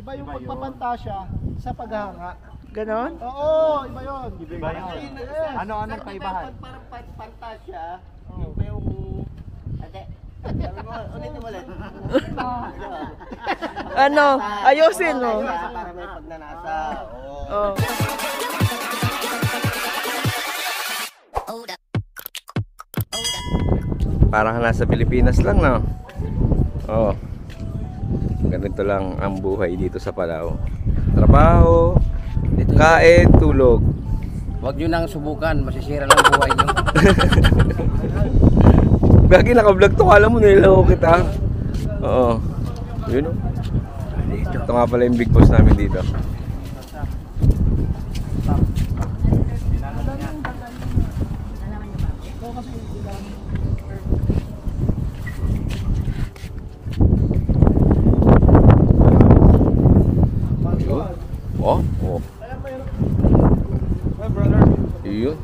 Iba yung pagpapantasya sa paghanga. Ganon? Oo, iba yun. Iba yun. Ano-anong kaibahan? Parang pantasya. Iba yung... Ate, sabi mo, ulitin mo ulit. Ano? Ayusin mo. Para may pagnanasa. Oh. Parang nasa Pilipinas lang, no? Oh. Ganito lang ang buhay dito sa Palau. Trabaho, kain, tulog. Huwag nyo nang subukan, masisira lang buhay nyo. Gagi, naka-vlog to, kala mo niloko kita. Oo. Yun, oh. Ito nga pala yung big boss namin dito. Oh, oh. Yun.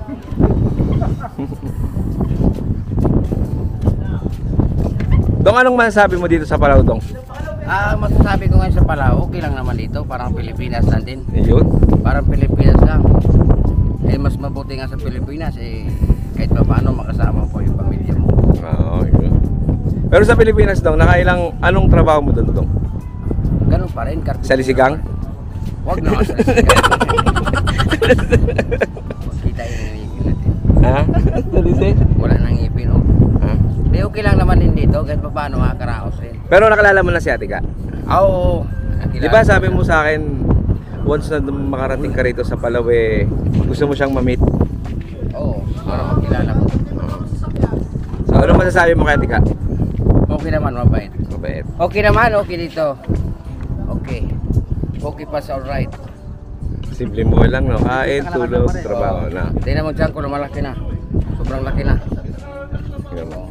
Dong, anong masasabi mo dito sa Palau, Dong? Masasabi ko ngayon sa Palau, okay lang naman dito, parang Pilipinas lang din. Yun. Parang Pilipinas lang. Eh, mas mabuti nga sa Pilipinas, eh, kahit pa paano makasama po yung pamilya mo. Oo, yun. Pero sa Pilipinas, Dong, anong trabaho mo doon, Dong? Ganun pa rin, carpenter. Sa lisigang? Huwag na sa lisigang. Kita yung ngipin natin. Ha? Sa lisig? Wala nang ngipin, oh. Ha? Di okay lang naman din dito, kahit pa paano makakaraos rin. Pero nakilala mo na si Ate Ka? Oo. Di ba sabi mo sa akin, once na makarating ka rito sa Palau, eh, gusto mo siyang ma-meet? Oo, para makilala ko. So, ano masasabi mo kay Ate Ka? Okay naman, mabait. Mabait. Okay naman, okay dito. Okay. Okay pa sa alright. Simple mo lang, no? Kain, tulog, trabaho na. Hindi naman dyan ko lumalaki na. Sobrang laki na. Tingnan mo.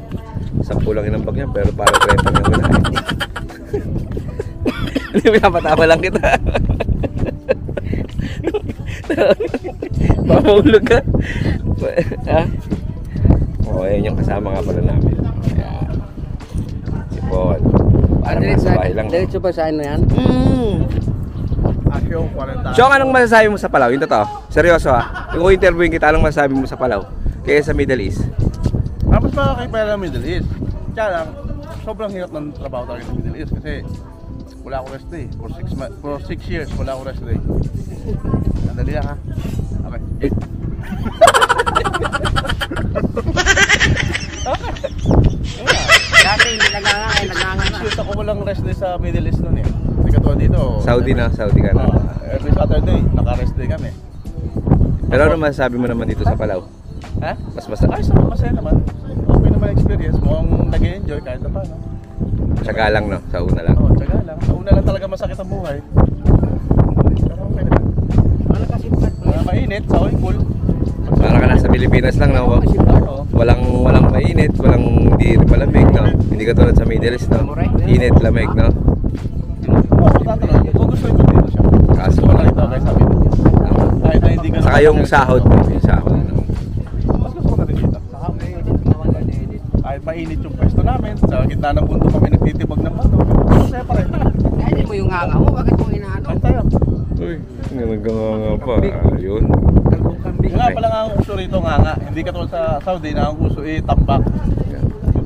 10 lang inambag niya, pero parang 30 na wala. Hindi, pinapatawa lang kita. Mamahulog ka. Ha? Oo, yun yung kasama nga pala namin. Ayan. Si Paul. Parang nasa bahay lang. Diretso ba sa ano yan? So, anong masasabi mo sa Palau? Yung totoo? Seryoso, ha? Kung interviewin kita, anong masasabi mo sa Palau? Kaya sa Middle East? Mas makakaiba ng Middle East. Kaya lang, sobrang hirap ng trabaho talaga sa Middle East kasi wala ako rest day. For 6 years, wala ako rest day. Sandali lang, ha? Okay. Dati hindi naganga, ay naganga na. 6 years ako walang rest day sa Middle East nun, eh. Hindi ka tuwa dito. Saudi na, Saudi ka na. Every Saturday, naka-rest day kami. Pero ano masasabi mo naman dito sa Palau? Ha? Mas Ay, masaya naman. Okay naman experience. Mukhang nag-enjoy kahit na paano. Tsaga lang, no? Sa una lang. Oo, tsaga lang. Sa una lang talaga masakit ang buhay. Pero okay naman. Mainit, sa oil pool. Para ka nasa Pilipinas lang, no? Walang mainit, hindi malamig, no? Hindi ka tulad sa Middle East, no? Init, lamig, no? Kung gusto mo dito siya. Kaso wala ito kay sabi mo. Kahit na hindi ka saka yung sahod, yung sahod, no? Mas gusto ko na rin dito. Kahit mainit yung pwesto namin, sa gitna ng bundok kami nagtitibag ng bato. Masaya pa rin. Hindi mo yung hanga mo, bakit mo inaano? Kahit tayo. Uy, nagkanganga pa. Ayun. Nga pala nga ang uso rito nga. Hindi ka tulad sa Saudi na ang uso tambak.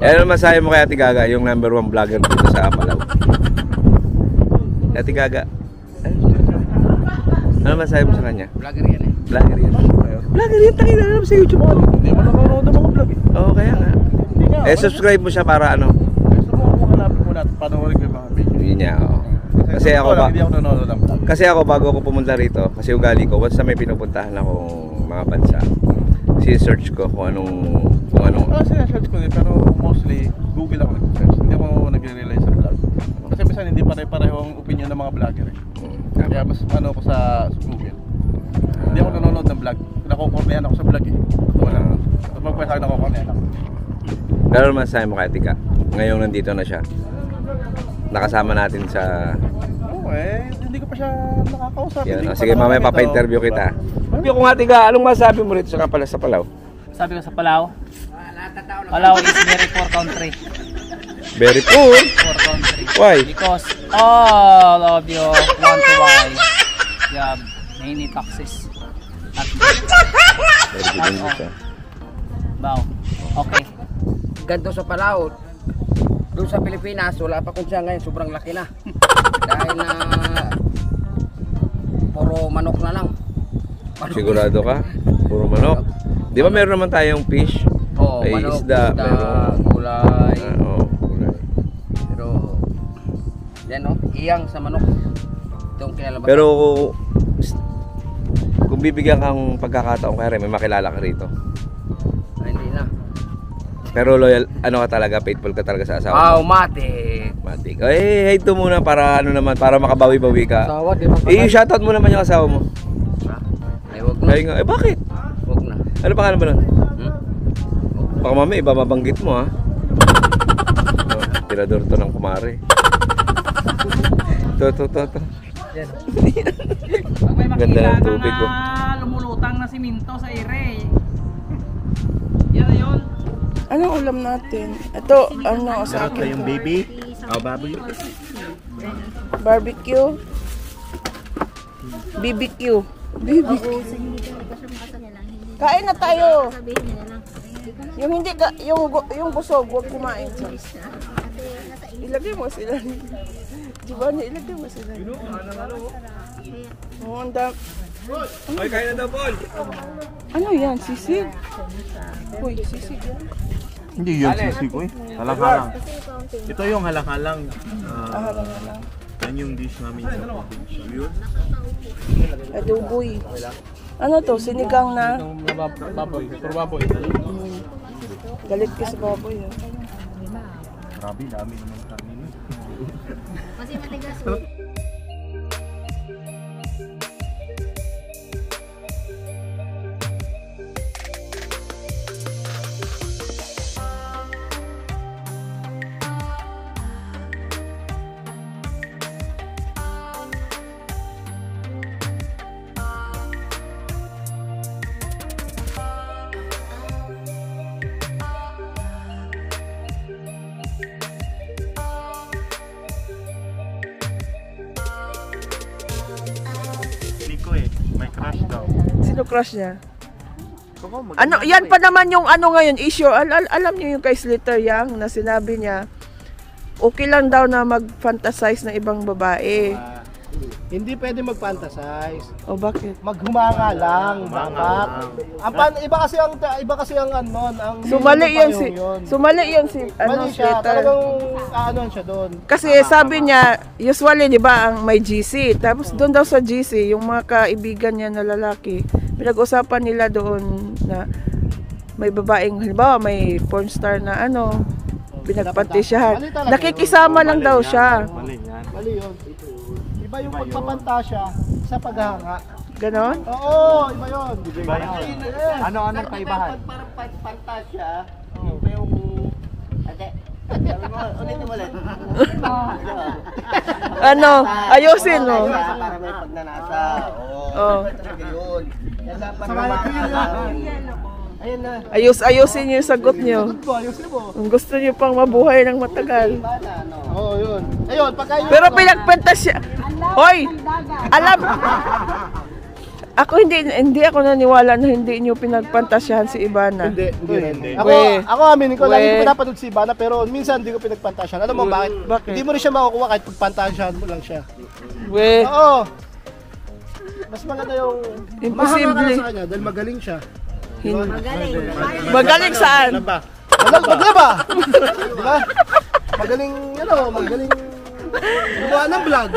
Ano masahe mo kay Ate Gaga, yung #1 vlogger dito sa Palau? Ate Gaga, ano masahe mo sa kanya? Vlogger yan eh. Vlogger yan. Vlogger yan, takin na alam sa YouTube to. Hindi mo nanonood ng mga vlog eh. Oo, kaya nga. Hindi nga. Subscribe mo siya para ano? Gusto mo hanapin mo natin panoorin ko yung mga video. Yun niya, oo. Kasi ako ba? Hindi ako nanonood ng vlog. Kasi ako bago ako pumunta rito, kasi ugali ko, once na may pinupuntahan akong mga bansa, si-search ko kung anong Sinesearch ko din, pero mostly Google ako nag-search. Hindi ako nagre-rely sa vlog. Kasi minsan hindi pare-pareho ang opinion ng mga vlogger eh. Kaya mas ano ko sa Google. Hindi ako nanonood ng vlog. Nakukornehan ako sa vlog eh. Totoo lang. Kapag pwede ako nakukornehan ako. Pero naman sa'yo mo kay Ate Ka, ngayong nandito na siya, nakasama natin sa... Oo hindi ko pa siya nakakausap. Yan, sige, mamaya papa-interview kita. Yung kung Ate Ka, anong masabi mo rito sa pala sa Palau? Sabi ko sa Palau, Palau is very poor country. Very poor? Poor country. Why? Because all of you want Nanitoxis. At Very good English ah. Bao. Okay. Ganito sa Palau. Doon sa Pilipinas, wala pa kung siya ngayon, sobrang laki na. Dahil na puro manok na lang. Sigurado ka? Puro manok? Di ba meron naman tayong fish? Oo, Ay, manok, isda, meron. gulay. Oo, gulay. Pero, yan o, iyang sa manok. Itong kinalabasan. Pero kung bibigyan kang pagkakataon kaya may makilala ka rito. Ay, hindi na. Pero loyal, ano ka talaga, faithful ka talaga sa asawa Wow, mo. matik. Matik. Eh, hate to muna para ano naman, para makabawi-bawi ka. Asawa, di ba? I-shoutout mo naman yung asawa mo. Ha? Ay, wag na. Ay nga, eh bakit? Wag na. Ano pangalan ba nun? Hmm? Baka mamaya iba mabanggit mo ha. Oh, tirador to ng kumare. To. Pag may Ganda makita ng ka tubig, oh. na lumulutang na siminto sa ire. Yan na yun. Anong ulam natin? Ito, ano sa Sarap na akin? yung baby. Oh, baboy. Barbecue. BBQ. BBQ. Kain na tayo. Yung hindi ka, yung busog, huwag kumain. Ilagay mo sila. Giovanni, ilagay mo sila. Oh, ang dami. Ay, kain na daw, Paul! Ano yan? Sisig? Uy, sisig yan. Hindi yun sisig, uy. Halang-halang. Ito yung halang-halang. Harang na lang. Yan yung dish namin sa probinsya. Yun. Adoboy. Ano to? Sinigang na? Baboy. Puro baboy. Galit ka sa baboy. Ah. Grabe, dami naman kami. Kasi matigas Nico eh, may crush daw. Sino crush niya? Ano, yan pa naman yung ano ngayon issue. Alam niyo yung kay Slater Young na sinabi niya, okay lang daw na mag-fantasize na ibang babae. Hindi pwede mag-fantasize. O bakit? Maghumanga lang, dapat. Iba kasi ang ano, ang Sumali yun si Mali siya, Slater. talagang ano siya doon. Kasi sabi niya, usually 'di ba ang may GC, tapos doon daw sa GC, yung mga kaibigan niya na lalaki, pinag-usapan nila doon na may babaeng, halimbawa may porn star na ano, pinagpantasyahan. Mali talaga Nakikisama lang daw siya. Mali yan. Mali yun. Iba yung pagpapantasya sa paghanga. Ganon? Oo, iba yun. Iba yun. Anong kaibahan? Parang pantasya, yung ulitin mo ulit. Ano? Ayusin mo. Para may pagnanasa. Oh. Yun. Yan dapat naman. Ayun na. Ayusin niyo yung sagot niyo. Ayusin mo. Kung gusto niyo pang mabuhay ng matagal. Oo, yun. Ayun, pagka yun. Pero pinagpantasya. Hoy! Alam. Ako hindi ako naniwala na hindi niyo pinagpantasyahan si Ivana. Hindi. We. Ako aminin ko, lagi We. ko pinapanood si Ivana, pero minsan hindi ko pinagpantasyahan. Alam mo bakit? Bakit? Hindi mo rin siya makukuha kahit pagpantasyahan mo lang siya. We. Oo. Mas maganda yung Imposible. mahanga ka sa kanya dahil magaling siya. Magaling saan? Magaling ba? Di ba? Magaling, magaling gumawa ng vlog.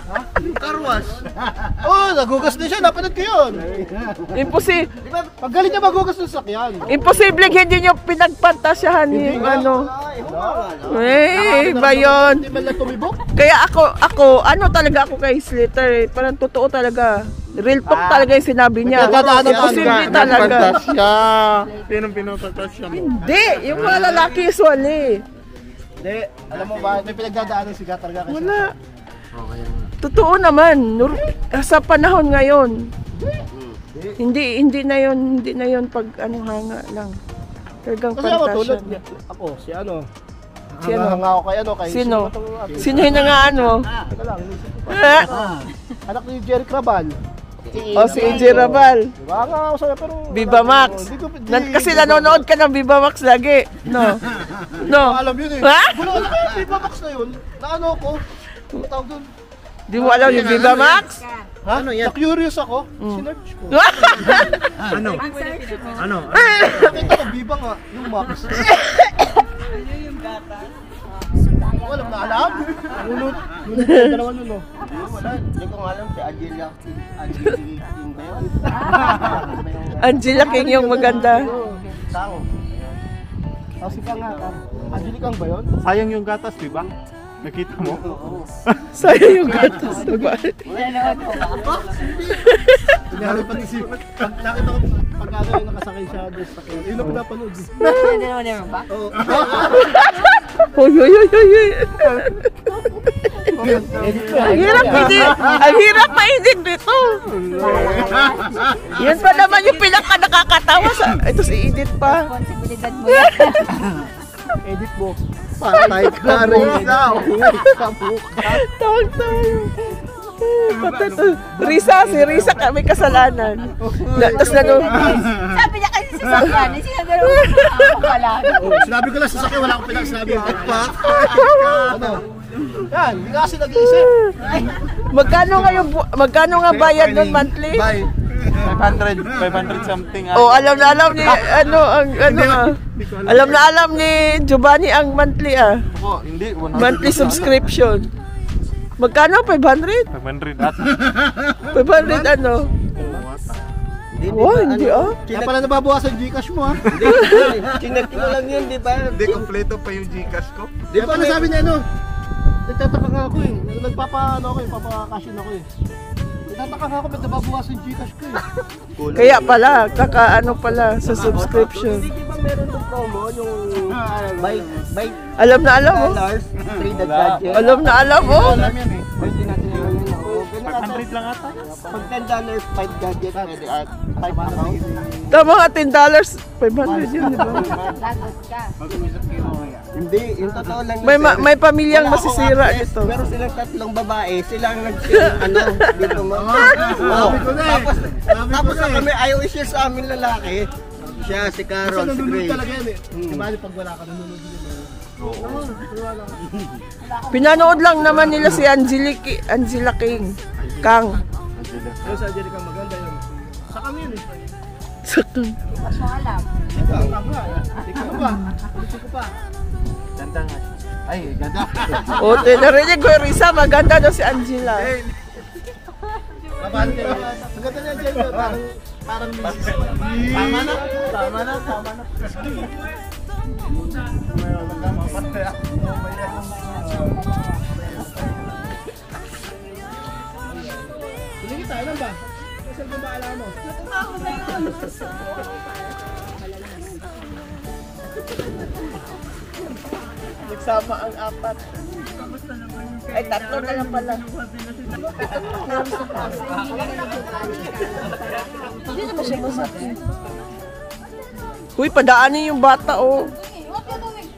Ha? Karwas. Oh, nagugas din siya. Napanood ko yun. Imposible. Di ba? Magaling niya magugas ng sakyan. Imposible hindi niyo pinagpantasyahan yung ano. Eh, ba yun? Hindi man lang tumibok. Kaya ako, ano talaga ako kay Slater, parang totoo talaga. Real talk talaga yung sinabi niya. Imposible talaga. Sinong pinapantasya mo? Hindi, yung mga lalaki usually. Hindi. Alam mo ba, may pinagdadaanan si Gatarga kasi. Wala. Totoo naman, sa panahon ngayon. Hindi na yon pag anong hanga lang. Talagang Kasi ako tulad pantasya. niya. Ako, si ano, Hanga ako kay ano, kay Sino? ba tong- Sino yung nangaan mo? Teka lang, inisip ko pa. Anak ni Jerry Crabal. O si AJ Rabal. Diba? Hanga ako sa'yo, pero... Viva Max. Kasi nanonood ka ng Viva Max lagi. No. No. Alam yun eh. Ha? Wala ka kaya Viva Max na yun. Na ano ko? Ang tawag doon. Di mo alam yung Viva Max? Ha? Ano yan? Na-curious ako. Sinerch ko. Ano? Ano? Nakita ko, Viva nga. Yung Max. Wala na alam. Nunod. Dalawa nun, no? Wala, hindi ko nga alam si Angelia King ba yun? Angela King yung maganda. Tao. Kasi ka nga. Angelicang ba yun? Sayang yung gatas, di ba? Nakita mo? Sayang yung gatas. Kunyari pati si... Nakita ko pag ano yung nakasakay siya doon sa kanya. Yun ang pinapanood. Oo. Hoy, hoy, hoy, hoy, hoy. Ang hirap ma-edit dito. Yan pa naman yung pinaka nakakatawa sa... Ito si edit pa. Responsibilidad mo. Edit mo. Patay ka rin daw. Tawag tayo. Patay to. Risa, si Risa may kasalanan. Tapos Sabi niya kasi sa sakyan, sinagaro ako pala. Sinabi ko lang sa sakya, wala akong pinagsabi. Ano? Yan, hindi ka kasi nag-iisip. magkano nga bayad nun monthly? 500 something. Oh, alam ni alam ni Giovanni ang monthly Ako, hindi. 100 monthly subscription. Magkano? 500? 500 at 500 ano? Oh, hindi Kaya pala nababawasan Gcash mo ha. Chinect mo lang yun, di ba? hindi kompleto pa yung Gcash ko. Di ba nasabi niya ano? Nagtataka nga ako eh. Papakashin ako eh. Nagtataka nga ako ba't nababawasan Gcash ko eh. Kaya pala, kakaano pala sa subscription. Hindi ba meron ng promo yung by Alam na alam mo. dollars, free the gadget? Alam na alam mo. Alam yan eh. Pwede natin yung ano. 500 lang ata. Pag $10, 5 gadget, pwede at 5 account. Tama nga, $10. 500 yun, di ba? Lagot ka. Hindi, yung totoo lang. May pamilyang Wala akong masisira access, ito. Pero silang tatlong babae, silang dito mo. Sabi ko na eh. Tapos na kami, ayaw i-share sa amin lalaki. Siya, si Kasi Carol, si nanonood Grace. talaga yan eh. Diba pag wala ka nanonood din eh. Pinanood lang naman nila si Angela King. Kang. Pero sa Angelica maganda yun. Sa kami yun eh. Mas mo alam. Ikaw ba? Ulitin ko pa. Ganda nga. Ay, ganda. O, narinig ko yung Risa, maganda daw si Angela. Kabante. Ang ganda niya Angelica. Parang misis. Tama na. Hindi tayo lang ba? Kasi ba alam mo? Nagsama ang apat. Ay, tatlo na lang pala. Hindi naman siya masakit. Uy, padaanin yung bata, oh. What you doing?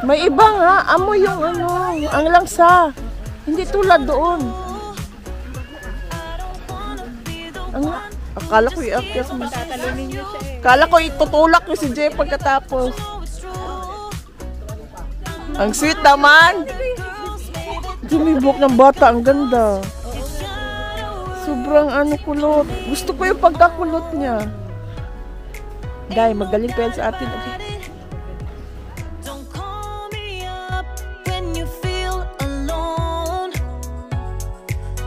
May iba nga, amoy yung ang langsa. Hindi tulad doon. Akala ko i-akyat mo. Akala ko itutulak ko si Jay pagkatapos. Ang sweet naman. Dumibok ng bata, ang ganda. Sobrang kulot. Gusto ko yung pagkakulot niya. Dahil magaling pa yan sa atin. Don't call me up when you feel alone,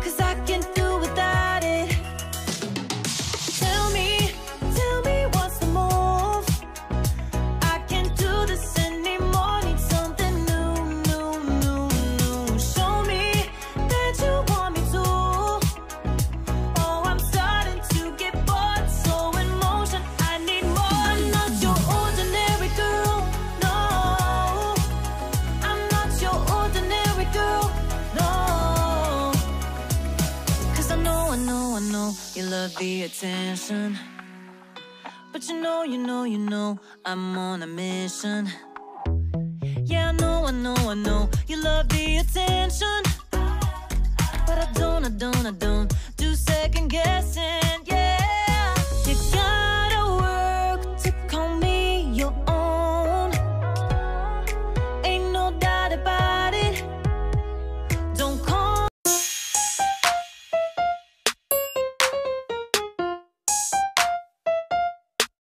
'cause I can't do without it. Tell me what's the move. I can't do this anymore. Need something new. Show me that you want me to. Oh, I'm starting to get bored, so in motion. I need more, not your ordinary. love the attention. But you know, I'm on a mission. Yeah, I know, you love the attention. But I don't do second guessing.